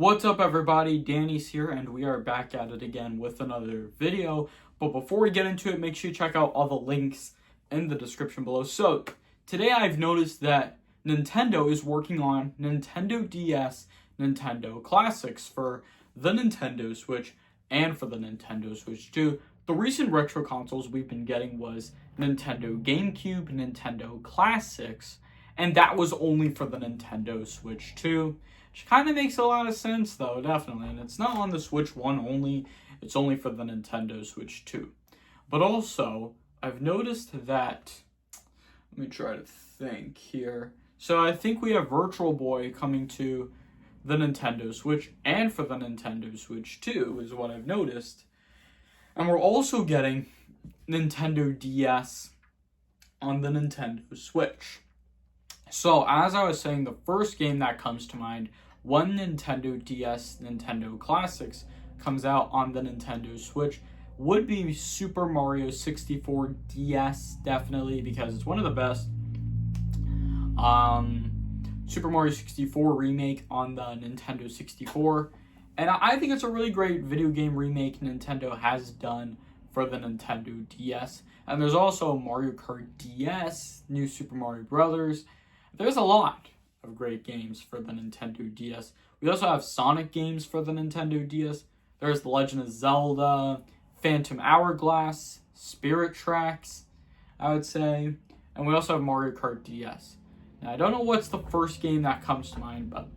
What's up everybody, Danny's here and we are back at it again with another video. But before we get into it, make sure you check out all the links in the description below. So today I've noticed that Nintendo is working on Nintendo DS, Nintendo Classics for the Nintendo Switch and for the Nintendo Switch 2. The recent retro consoles we've been getting was Nintendo GameCube, Nintendo Classics, and that was only for the Nintendo Switch 2. Which kind of makes a lot of sense though, definitely. And it's not on the Switch 1 only, it's only for the Nintendo Switch 2. But also, I've noticed that, let me try to think here. So I think we have Virtual Boy coming to the Nintendo Switch and for the Nintendo Switch 2 is what I've noticed. And we're also getting Nintendo DS on the Nintendo Switch. So, as I was saying, the first game that comes to mind when Nintendo DS, Nintendo Classics comes out on the Nintendo Switch would be Super Mario 64 DS, definitely, because it's one of the best. Super Mario 64 remake on the Nintendo 64. And I think it's a really great video game remake Nintendo has done for the Nintendo DS. And there's also Mario Kart DS, New Super Mario Brothers. There's a lot of great games for the Nintendo DS. We also have Sonic games for the Nintendo DS. There's The Legend of Zelda, Phantom Hourglass, Spirit Tracks, I would say. And we also have Mario Kart DS. Now, I don't know what's the first game that comes to mind, but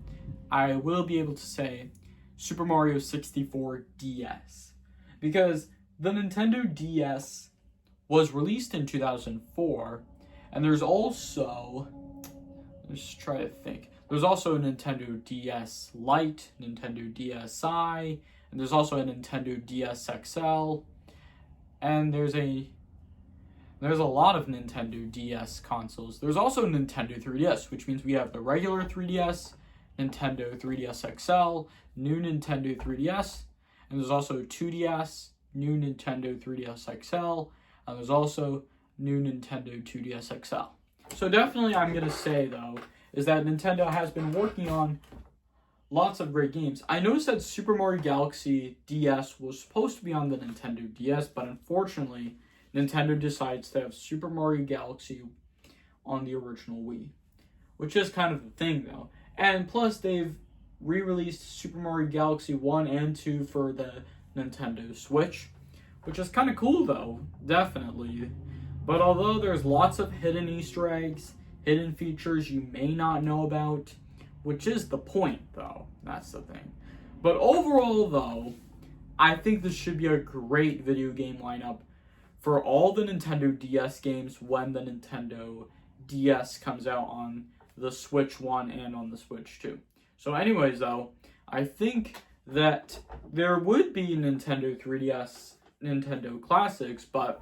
I will be able to say Super Mario 64 DS. Because the Nintendo DS was released in 2004, and there's also... Let's try to think. There's also a Nintendo DS Lite, Nintendo DSi, and there's also a Nintendo DS XL, and there's a lot of Nintendo DS consoles. There's also Nintendo 3DS, which means we have the regular 3DS, Nintendo 3DS XL, new Nintendo 3DS, and there's also 2DS, new Nintendo 3DS XL, and there's also new Nintendo 2DS XL. So definitely I'm going to say, though, is that Nintendo has been working on lots of great games. I noticed that Super Mario Galaxy DS was supposed to be on the Nintendo DS, but unfortunately, Nintendo decides to have Super Mario Galaxy on the original Wii, which is kind of the thing, though. And plus, they've re-released Super Mario Galaxy 1 and 2 for the Nintendo Switch, which is kind of cool, though, definitely. But although there's lots of hidden Easter eggs, hidden features you may not know about, which is the point, though. That's the thing. But overall, though, I think this should be a great video game lineup for all the Nintendo DS games when the Nintendo DS comes out on the Switch 1 and on the Switch 2. So anyways, though, I think that there would be Nintendo 3DS, Nintendo Classics, but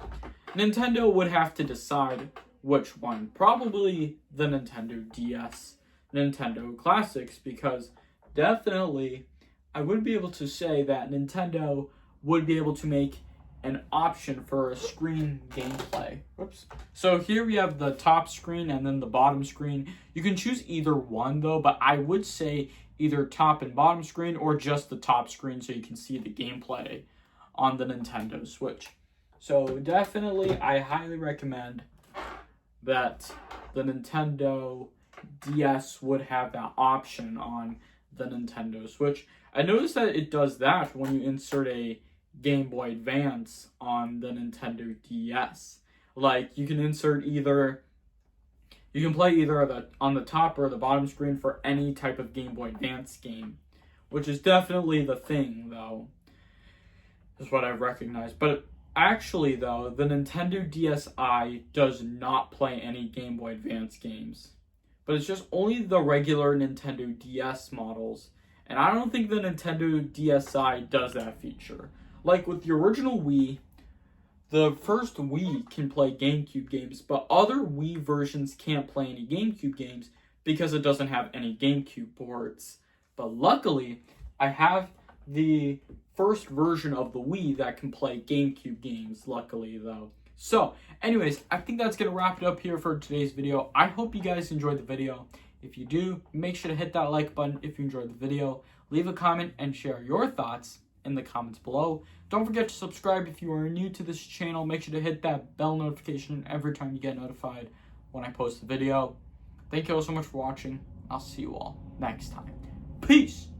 Nintendo would have to decide which one. Probably the Nintendo DS, Nintendo Classics, because definitely I would be able to say that Nintendo would be able to make an option for a screen gameplay. Whoops. So here we have the top screen and then the bottom screen. You can choose either one though, but I would say either top and bottom screen or just the top screen so you can see the gameplay on the Nintendo Switch. So definitely, I highly recommend that the Nintendo DS would have that option on the Nintendo Switch. I noticed that it does that when you insert a Game Boy Advance on the Nintendo DS. Like, you can insert either, you can play either on the top or the bottom screen for any type of Game Boy Advance game, which is definitely the thing, though. Is what I've recognized. But actually, though, the Nintendo DSi does not play any Game Boy Advance games. But it's just only the regular Nintendo DS models. And I don't think the Nintendo DSi does that feature. Like with the original Wii, the first Wii can play GameCube games, but other Wii versions can't play any GameCube games because it doesn't have any GameCube ports. But luckily, I have the first version of the Wii that can play GameCube games, luckily, though. So, anyways, I think that's going to wrap it up here for today's video. I hope you guys enjoyed the video. If you do, make sure to hit that like button if you enjoyed the video. Leave a comment and share your thoughts in the comments below. Don't forget to subscribe if you are new to this channel. Make sure to hit that bell notification every time you get notified when I post a video. Thank you all so much for watching. I'll see you all next time. Peace!